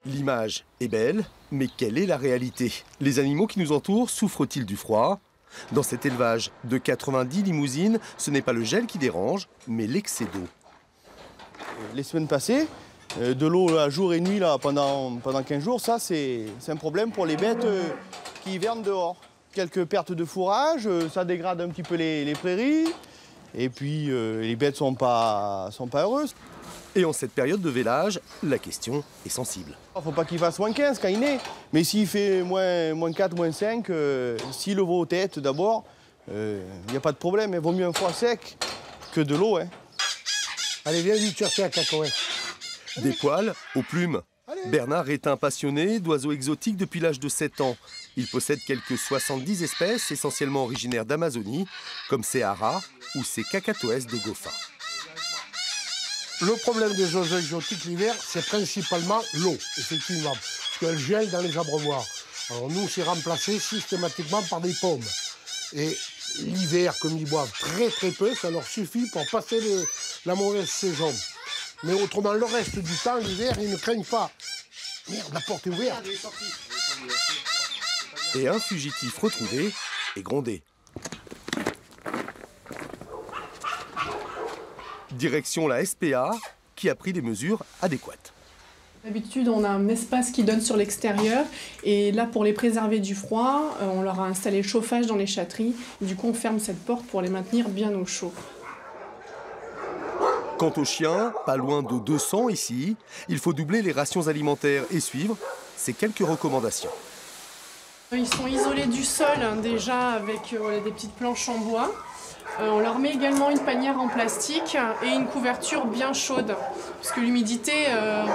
L'image est belle, mais quelle est la réalité? Les animaux qui nous entourent souffrent-ils du froid? Dans cet élevage de 90 limousines, ce n'est pas le gel qui dérange, mais l'excès d'eau. Les semaines passées, de l'eau là, jour et nuit là, pendant 15 jours, ça c'est un problème pour les bêtes qui hivernent dehors. Quelques pertes de fourrage, ça dégrade un petit peu les prairies, et puis les bêtes sont pas heureuses. Et en cette période de vélage, la question est sensible. Il ne faut pas qu'il fasse moins 15 quand il naît, mais s'il fait moins 4, moins 5, s'il le voit aux têtes d'abord, il n'y a pas de problème. Il vaut mieux un froid sec que de l'eau. Hein. Allez, viens vite chercher un cacao. Des poils aux plumes. Bernard est un passionné d'oiseaux exotiques depuis l'âge de 7 ans. Il possède quelques 70 espèces, essentiellement originaires d'Amazonie, comme ces haras ou ces cacatoès de Goffa. Le problème des oiseaux exotiques l'hiver, c'est principalement l'eau, effectivement, parce qu'elle gèle dans les abreuvoirs. Alors nous, c'est remplacé systématiquement par des pommes. Et l'hiver, comme ils boivent très peu, ça leur suffit pour passer la mauvaise saison. Mais autrement, le reste du temps, l'hiver, ils ne craignent pas. Merde, la porte est ouverte. Et un fugitif retrouvé est grondé. Direction la SPA, qui a pris des mesures adéquates. D'habitude, on a un espace qui donne sur l'extérieur. Et là, pour les préserver du froid, on leur a installé le chauffage dans les chatteries. Du coup, on ferme cette porte pour les maintenir bien au chaud. Quant aux chiens, pas loin de 200 ici, il faut doubler les rations alimentaires et suivre ces quelques recommandations. Ils sont isolés du sol, hein, déjà, avec des petites planches en bois. On leur met également une panière en plastique et une couverture bien chaude, puisque l'humidité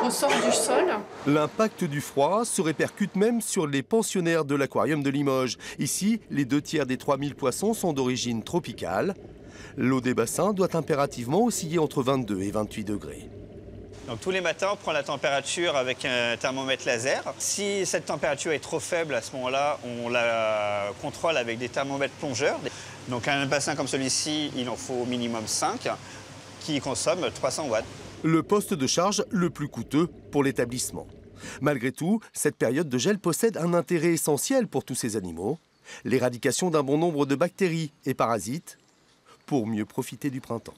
ressort du sol. L'impact du froid se répercute même sur les pensionnaires de l'aquarium de Limoges. Ici, les 2/3 des 3000 poissons sont d'origine tropicale. L'eau des bassins doit impérativement osciller entre 22 et 28 degrés. Donc tous les matins, on prend la température avec un thermomètre laser. Si cette température est trop faible, à ce moment-là, on la contrôle avec des thermomètres plongeurs. Donc un bassin comme celui-ci, il en faut au minimum 5, qui consomment 300 watts. Le poste de charge le plus coûteux pour l'établissement. Malgré tout, cette période de gel possède un intérêt essentiel pour tous ces animaux, l'éradication d'un bon nombre de bactéries et parasites, pour mieux profiter du printemps.